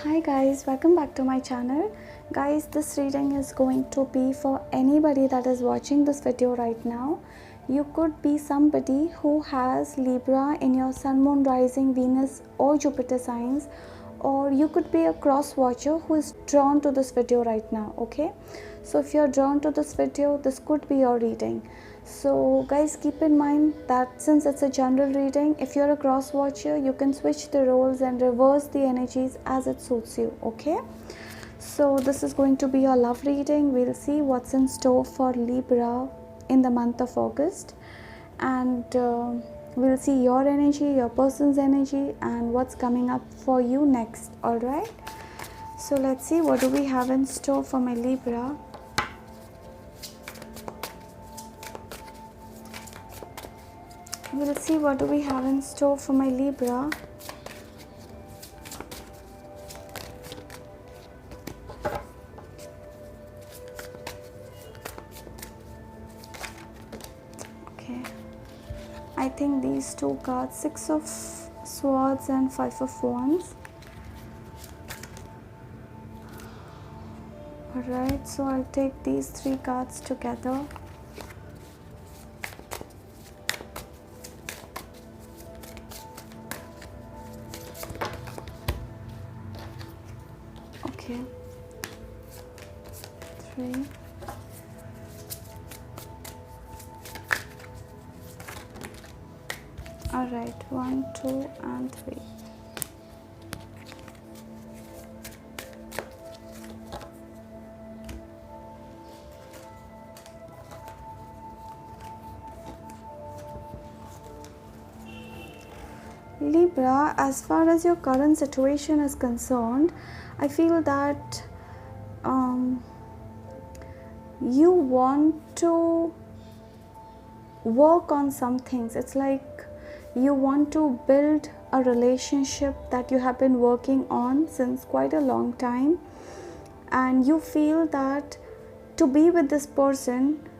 Hi guys, welcome back to my channel. Guys, this reading is going to be for anybody that is watching this video right now. You could be somebody who has Libra in your Sun, Moon, Rising, Venus or Jupiter signs, or you could be a cross watcher who is drawn to this video right now. Okay, so if you're drawn to this video, this could be your reading. So guys, keep in mind that since it's a general reading, if you're a cross watcher, you can switch the roles and reverse the energies as it suits you. Okay, so this is going to be a love reading. We'll see what's in store for Libra in the month of August, and we'll see your energy, your person's energy, and what's coming up for you next. All right, so let's see what do we have in store for my Libra. We'll see what do we have in store for my Libra. Okay, I think these two cards, Six of Swords and Five of Wands. Alright, so I'll take these three cards together. Okay, 3. All right, 1, 2, and 3. Libra, as far as your current situation is concerned, I feel that you want to work on some things. It's like you want to build a relationship that you have been working on since quite a long time, and you feel that to be with this person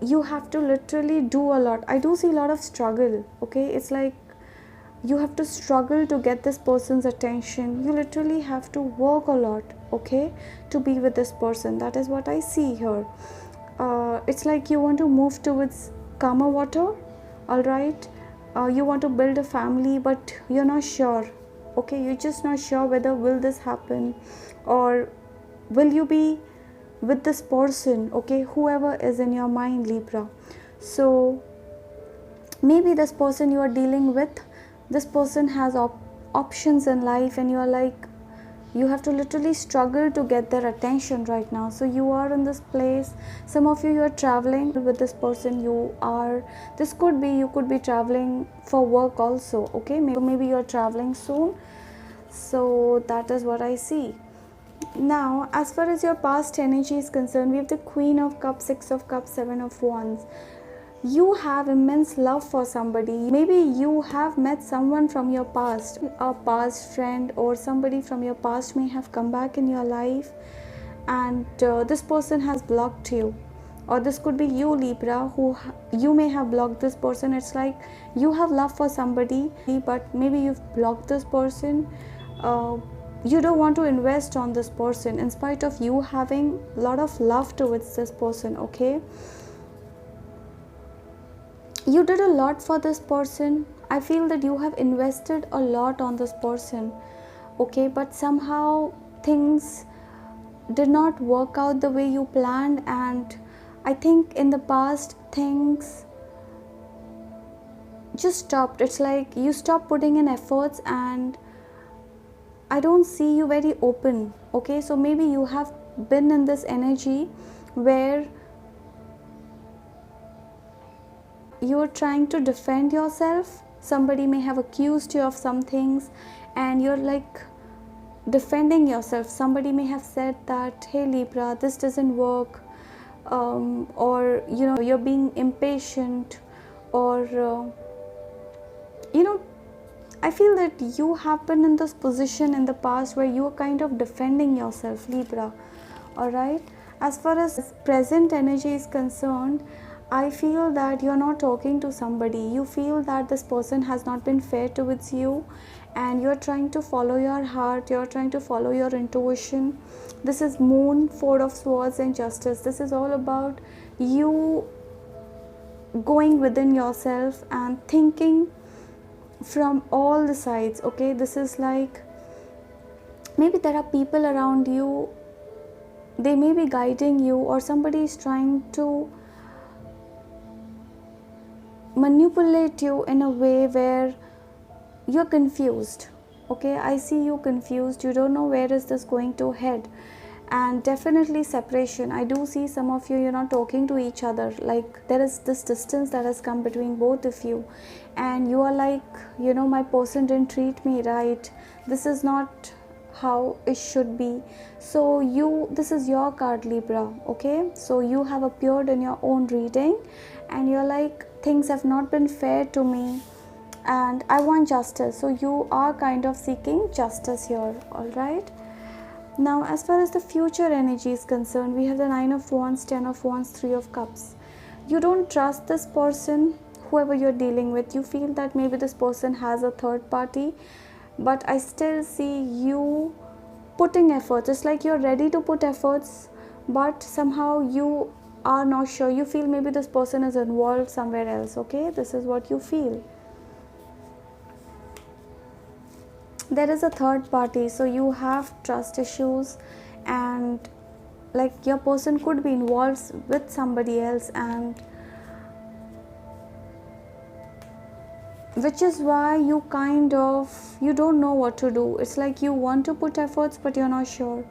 you have to literally do a lot. I do see a lot of struggle. Okay, it's like you have to struggle to get this person's attention. You literally have to work a lot, okay, to be with this person. That is what I see here. It's like you want to move towards calmer water. All right, you want to build a family, but you're not sure. Okay, you're just not sure whether will this happen, or will you be with this person, okay, whoever is in your mind, Libra. So maybe this person you are dealing with, this person has options in life, and you are like, you have to literally struggle to get their attention right now. So you are in this place. Some of you are traveling with this person. This could be, you could be traveling for work also. Okay, maybe you're traveling soon. So that is what I see. Now, as far as your past energy is concerned, we have the Queen of Cups, Six of Cups, Seven of Wands. You have immense love for somebody. Maybe you have met someone from your past. A past friend or somebody from your past may have come back in your life, and this person has blocked you. Or this could be you, Libra, who you may have blocked this person. It's like you have love for somebody, but maybe you've blocked this person. You don't want to invest on this person in spite of you having a lot of love towards this person. Okay, you did a lot for this person. I feel that you have invested a lot on this person. Okay, but somehow things did not work out the way you planned, and I think in the past things just stopped. It's like you stopped putting in efforts, and I don't see you very open. Okay, so maybe you have been in this energy where you are trying to defend yourself. Somebody may have accused you of some things, and you're like defending yourself. Somebody may have said that, hey Libra, this doesn't work, or you know, you're being impatient, or I feel that you have been in this position in the past where you are kind of defending yourself, Libra. All right, as far as present energy is concerned, I feel that you're not talking to somebody. You feel that this person has not been fair towards you, and you're trying to follow your heart, you're trying to follow your intuition. This is Moon, Four of Swords, and Justice. This is all about you going within yourself and thinking from all the sides. Okay, this is like, maybe there are people around you, they may be guiding you, or somebody is trying to manipulate you in a way where you're confused. Okay, I see you confused, you don't know where is this going to head. And definitely separation. I do see some of you, you're not talking to each other, like there is this distance that has come between both of you, and you are like, my person didn't treat me right, this is not how it should be. So this is your card, Libra. Okay, so you have appeared in your own reading and you're like, things have not been fair to me and I want justice. So you are kind of seeking justice here. All right, now as far as the future energy is concerned, we have the Nine of Wands, Ten of Wands, Three of Cups. You don't trust this person, whoever you're dealing with. You feel that maybe this person has a third party, but I still see you putting efforts. It's like you're ready to put efforts, but somehow you are not sure. You feel maybe this person is involved somewhere else. Okay, this is what you feel. There is a third party, so you have trust issues, and like your person could be involved with somebody else, and which is why you you don't know what to do. It's like you want to put efforts but you're not sure.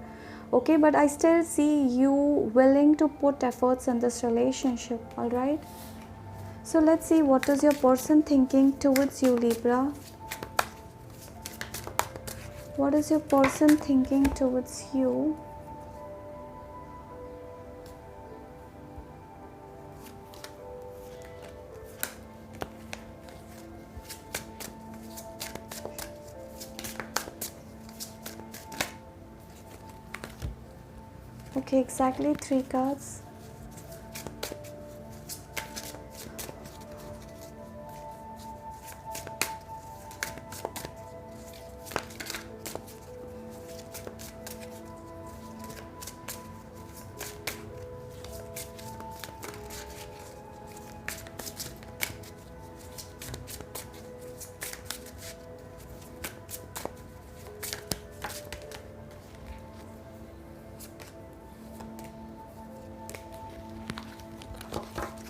Okay, but I still see you willing to put efforts in this relationship. All right, so let's see what is your person thinking towards you, Libra. What is your person thinking towards you? Okay, exactly 3 cards.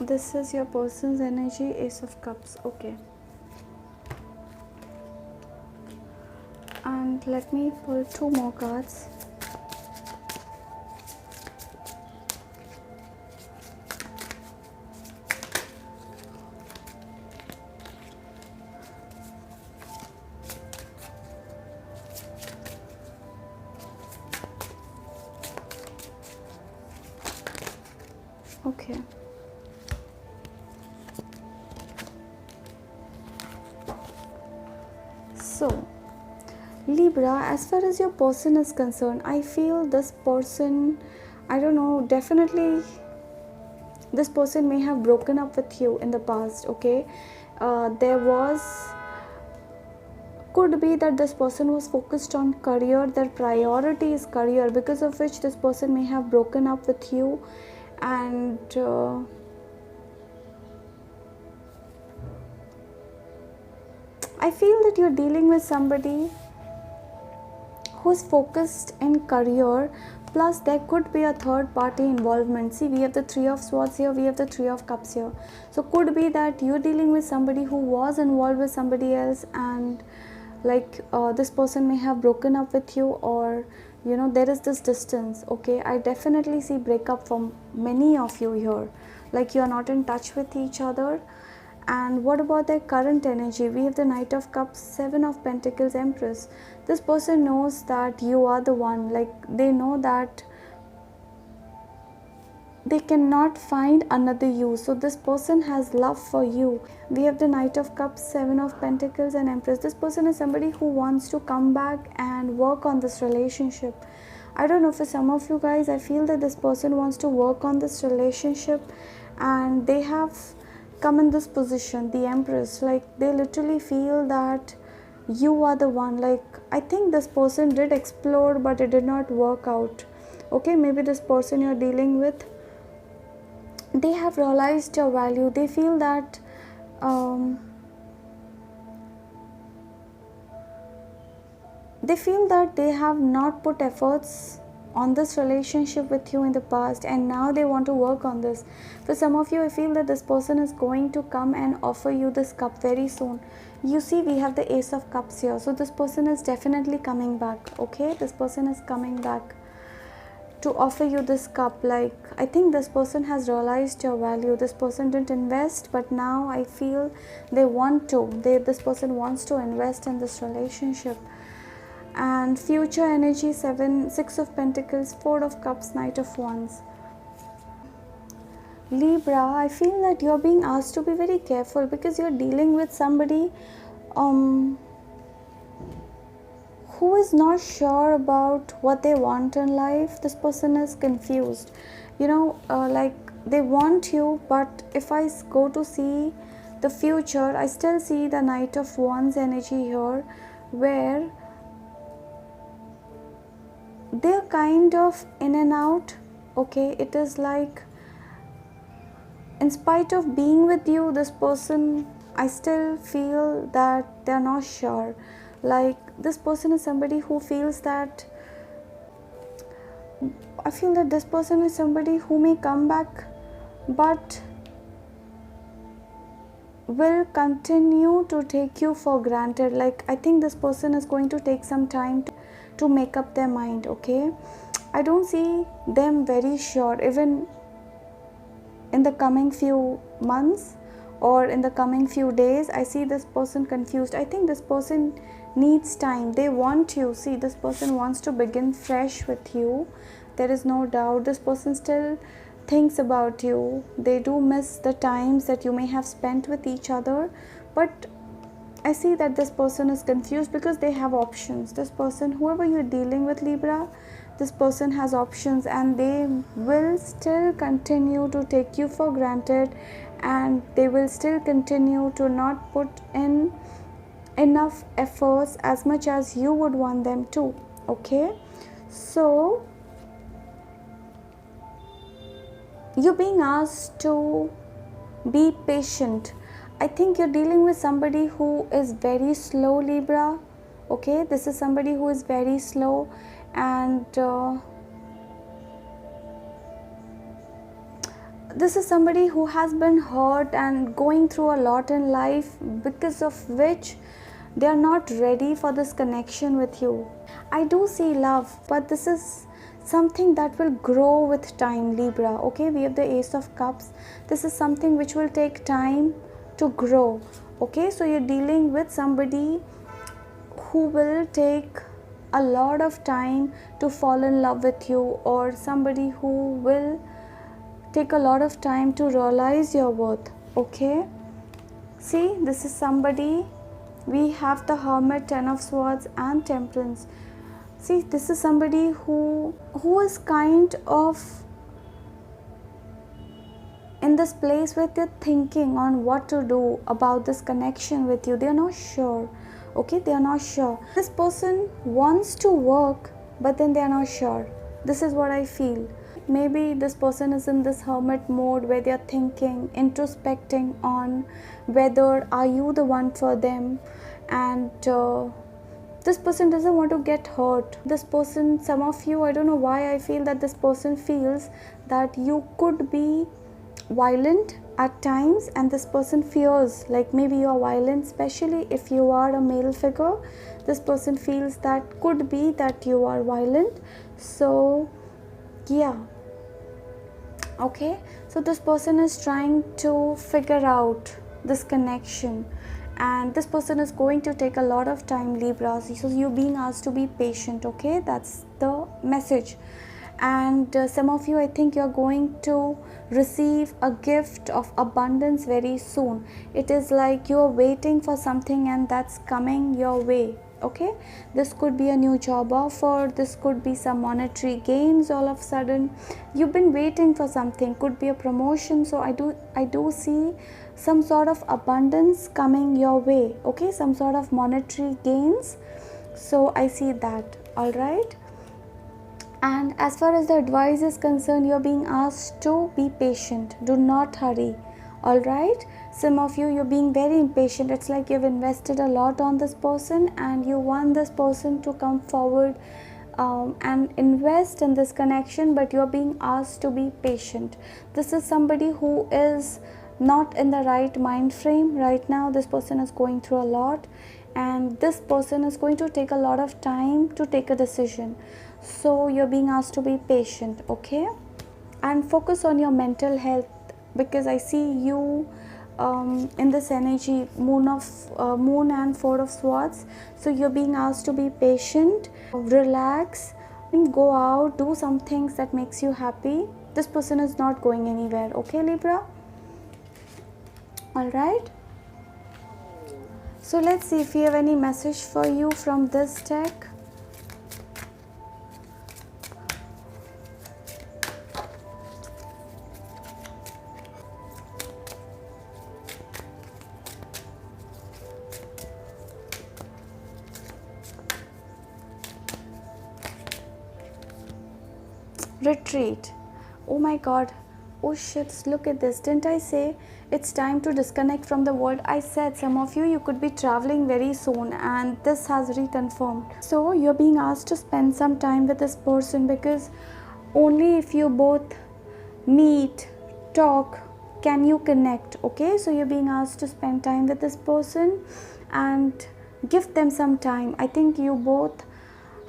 This is your person's energy, Ace of Cups. Okay, and let me pull 2 more cards. Okay, so Libra, as far as your person is concerned, I feel this person, I don't know, definitely this person may have broken up with you in the past. Okay, could be that this person was focused on career, their priority is career, because of which this person may have broken up with you. And I feel that you're dealing with somebody who's focused in career, plus there could be a third party involvement. See, we have the Three of Swords here, we have the Three of Cups here. So could be that you're dealing with somebody who was involved with somebody else, and like this person may have broken up with you, or there is this distance. Okay, I definitely see breakup from many of you here, like you are not in touch with each other. And what about their current energy? We have the Knight of Cups, Seven of Pentacles, Empress. This person knows that you are the one, like they know that they cannot find another you. So this person has love for you. We have the Knight of Cups, Seven of Pentacles, and Empress. This person is somebody who wants to come back and work on this relationship. I don't know, for some of you guys, I feel that this person wants to work on this relationship, and they have come in this position, the Empress. Like, they literally feel that you are the one. Like, I think this person did explore, but it did not work out. Okay, maybe this person you're dealing with, they have realized your value. They feel that they have not put efforts on this relationship with you in the past, and now they want to work on this. For some of you, I feel that this person is going to come and offer you this cup very soon. You see, we have the Ace of Cups here, so this person is definitely coming back. Okay, this person is coming back to offer you this cup. Like, I think this person has realized your value. This person didn't invest, but now I feel they want to. This person wants to invest in this relationship. And future energy, 6 of Pentacles, 4 of Cups, Knight of Wands. Libra, I feel that you're being asked to be very careful, because you're dealing with somebody who is not sure about what they want in life. This person is confused. Like, they want you, but if I go to see the future, I still see the Knight of Wands energy here, where they're kind of in and out. Okay, it is like, in spite of being with you, this person, I still feel that they're not sure. Like, this person is somebody who feels that, I feel that this person is somebody who may come back, but will continue to take you for granted. Like, I think this person is going to take some time to make up their mind. Okay, I don't see them very sure, even in the coming few months or in the coming few days. I see this person confused. I think this person needs time. They want you. See, this person wants to begin fresh with you. There is no doubt. This person still thinks about you. They do miss the times that you may have spent with each other, but I see that this person is confused because they have options. This person, whoever you're dealing with, Libra, this person has options, and they will still continue to take you for granted, and they will still continue to not put in enough efforts as much as you would want them to. Okay, so you're being asked to be patient. I think you're dealing with somebody who is very slow, Libra. Okay, this is somebody who is very slow, and this is somebody who has been hurt and going through a lot in life, because of which they are not ready for this connection with you. I do see love, but this is something that will grow with time, Libra. Okay, we have the Ace of Cups. This is something which will take time to grow. Okay, so you're dealing with somebody who will take a lot of time to fall in love with you, or somebody who will take a lot of time to realize your worth. Okay, see, this is somebody, we have the Hermit, 10 of Swords, and Temperance. See, this is somebody who is kind of in this place where they're thinking on what to do about this connection with you. They're not sure. Okay, they are not sure. This person wants to work, but then they are not sure. This is what I feel. Maybe this person is in this hermit mode where they are thinking, introspecting on whether are you the one for them, and this person doesn't want to get hurt. This person, some of you, I don't know why I feel that this person feels that you could be violent at times, and this person fears like maybe you are violent, especially if you are a male figure. This person feels that could be that you are violent. So yeah, okay, so this person is trying to figure out this connection, and this person is going to take a lot of time, Libra. So you're being asked to be patient. Okay, that's the message. And some of you, I think you're going to receive a gift of abundance very soon. It is like you're waiting for something and that's coming your way. okay? This could be a new job offer, this could be some monetary gains. All of a sudden you've been waiting for something, could be a promotion. So I do see some sort of abundance coming your way, okay? Some sort of monetary gains, so I see that. All right, and as far as the advice is concerned, you're being asked to be patient, do not hurry. All right, some of you, you're being very impatient. It's like you've invested a lot on this person and you want this person to come forward and invest in this connection, but you're being asked to be patient. This is somebody who is not in the right mind frame right now. This person is going through a lot, and this person is going to take a lot of time to take a decision. So you're being asked to be patient, okay? And focus on your mental health, because I see you in this energy, moon and Four of Swords. So you're being asked to be patient, relax, and go out, do some things that makes you happy. This person is not going anywhere, okay, Libra? All right, so let's see if we have any message for you from this deck. Retreat. Oh my god, oh shit, look at this. Didn't I say it's time to disconnect from the world? I said some of you could be traveling very soon, and this has reconfirmed. So you're being asked to spend some time with this person, because only if you both meet, talk, can you connect, okay? So you're being asked to spend time with this person and give them some time. I think you both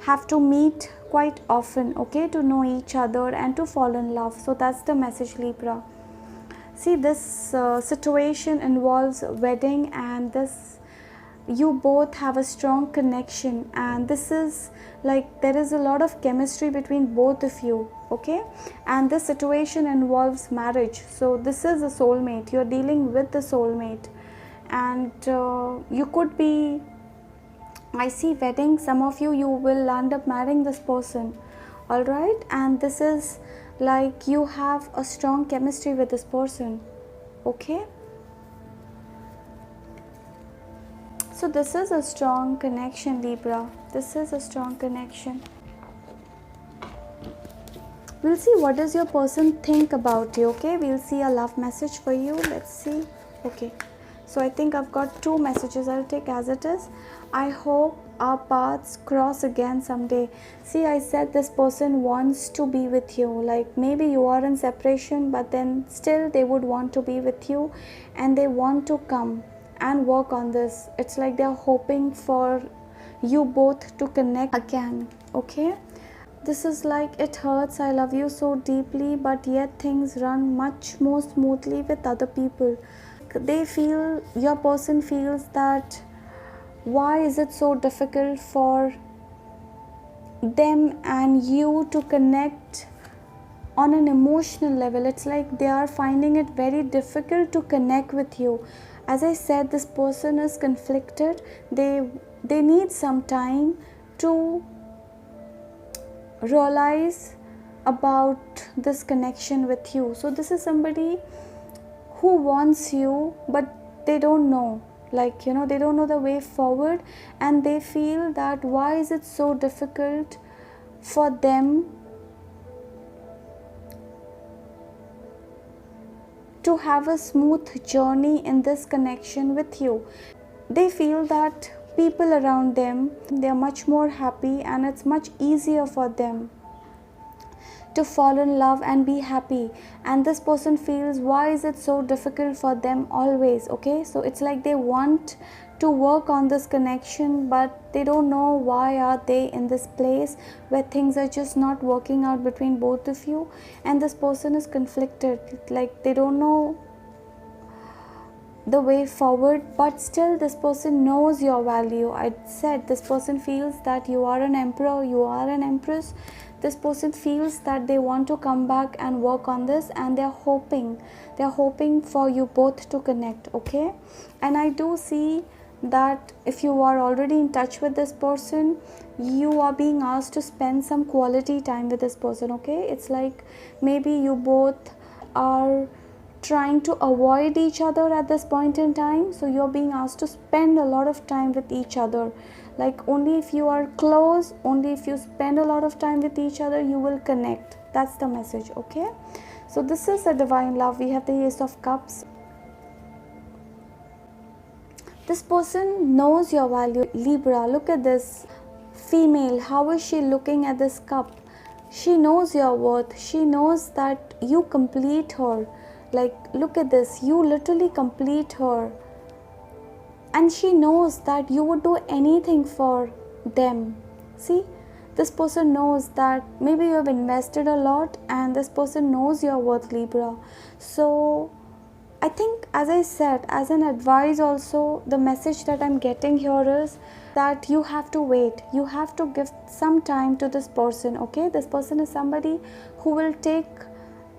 have to meet quite often, okay, to know each other and to fall in love. So that's the message, Libra. See, this situation involves wedding, and this, you both have a strong connection, and this is like there is a lot of chemistry between both of you, okay? And this situation involves marriage. So this is a soulmate. You're dealing with the soulmate, and you could be, I see wedding. Some of you will end up marrying this person. All right, and this is like you have a strong chemistry with this person, okay? So this is a strong connection, Libra. This is a strong connection. We'll see what does your person think about you, okay? We'll see a love message for you. Let's see. Okay, so I think I've got 2 messages. I'll take as it is. I hope our paths cross again someday. See, I said this person wants to be with you. Like maybe you are in separation, but then still they would want to be with you, and they want to come and work on this. It's like they're hoping for you both to connect again, okay? This is like, it hurts, I love you so deeply, but yet things run much more smoothly with other people. They feel, your person feels that why is it so difficult for them and you to connect on an emotional level. It's like they are finding it very difficult to connect with you. As I said, this person is conflicted. They need some time to realize about this connection with you. So this is somebody who wants you, but they don't know, like, you know, they don't know the way forward, and they feel that why is it so difficult for them to have a smooth journey in this connection with you. They feel that people around them, they are much more happy, and it's much easier for them to fall in love and be happy, and this person feels why is it so difficult for them always. Okay, so it's like they want to work on this connection, but they don't know why are they in this place where things are just not working out between both of you, and this person is conflicted, like they don't know the way forward, but still this person knows your value. I said this person feels that you are an emperor, you are an empress. This person feels that they want to come back and work on this, and they're hoping for you both to connect. Okay, and I do see that if you are already in touch with this person, you are being asked to spend some quality time with this person. Okay, it's like maybe you both are trying to avoid each other at this point in time, so you're being asked to spend a lot of time with each other. Like only if you are close, only if you spend a lot of time with each other, you will connect. That's the message. Okay, so this is a divine love. We have the Ace of Cups. This person knows your value, Libra. Look at this female. How is she looking at this cup? She knows your worth. She knows that you complete her. Like, look at this. You literally complete her. And she knows that you would do anything for them. See, this person knows that maybe you have invested a lot, and this person knows your worth, Libra. So I think, as I said, as an advice also, the message that I'm getting here is that you have to wait. You have to give some time to this person. Okay, this person is somebody who will take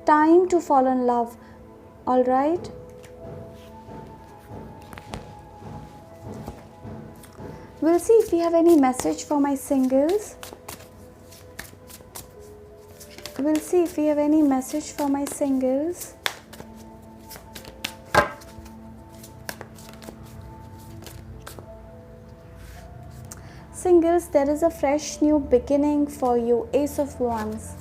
time to fall in love. All right. We'll see if we have any message for my singles. We'll see if we have any message for my singles. Singles, there is a fresh new beginning for you. Ace of Wands.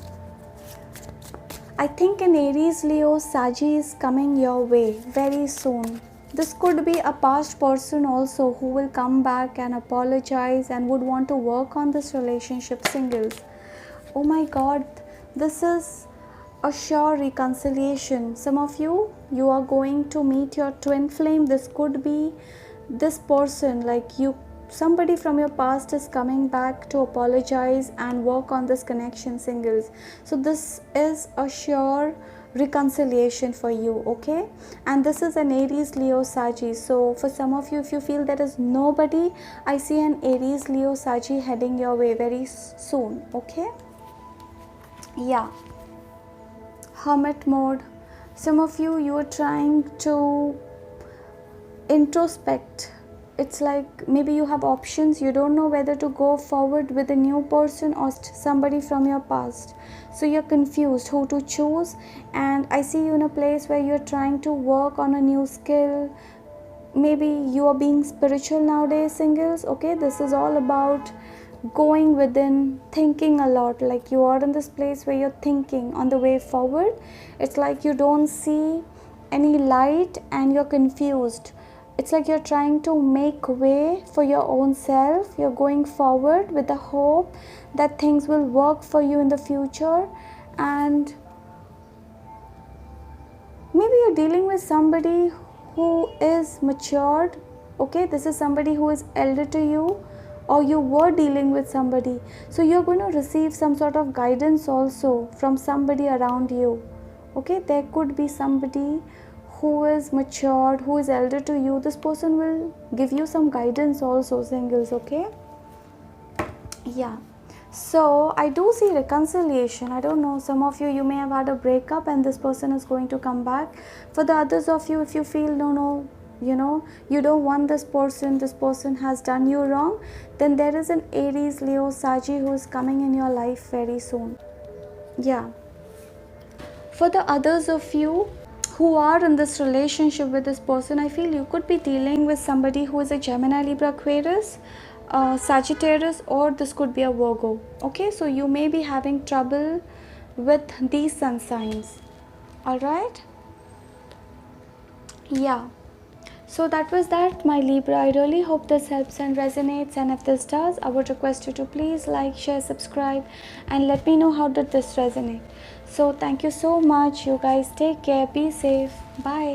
I think an Aries, Leo, Saggy is coming your way very soon. This could be a past person also who will come back and apologize and would want to work on this relationship. Singles, oh my God, this is a sure reconciliation. Some of you are going to meet your twin flame. This could be this person, like you, somebody from your past is coming back to apologize and work on this connection. Singles, so this is a sure reconciliation for you. Okay, and this is an Aries, Leo, Saggy. So for some of you, if you feel there is nobody, I see an Aries, Leo, Saggy heading your way very soon. Okay, yeah. Hermit mode. Some of you are trying to introspect. It's like maybe you have options. You don't know whether to go forward with a new person or somebody from your past. So you're confused who to choose. And I see you in a place where you're trying to work on a new skill. Maybe you are being spiritual nowadays, singles. Okay, this is all about going within, thinking a lot. Like you are in this place where you're thinking on the way forward. It's like you don't see any light and you're confused. It's like you're trying to make way for your own self. You're going forward with the hope that things will work for you in the future. And maybe you're dealing with somebody who is matured. Okay, this is somebody who is elder to you, or you were dealing with somebody. So you're going to receive some sort of guidance also from somebody around you. Okay, there could be somebody who is matured, who is elder to you. This person will give you some guidance also, singles. Okay, yeah. So I do see reconciliation. I don't know, some of you may have had a breakup and this person is going to come back. For the others of you, if you feel no, you don't want this person has done you wrong, then there is an Aries, Leo, Saggy who is coming in your life very soon. Yeah. For the others of you who are in this relationship with this person, I feel you could be dealing with somebody who is a Gemini, Libra, Aquarius, Sagittarius, or this could be a Virgo. Okay, so you may be having trouble with these sun signs. All right, yeah. So that was that, my Libra. I really hope this helps and resonates, and if this does, I would request you to please like, share, subscribe, and let me know how did this resonate. So thank you so much. You guys take care, be safe, bye.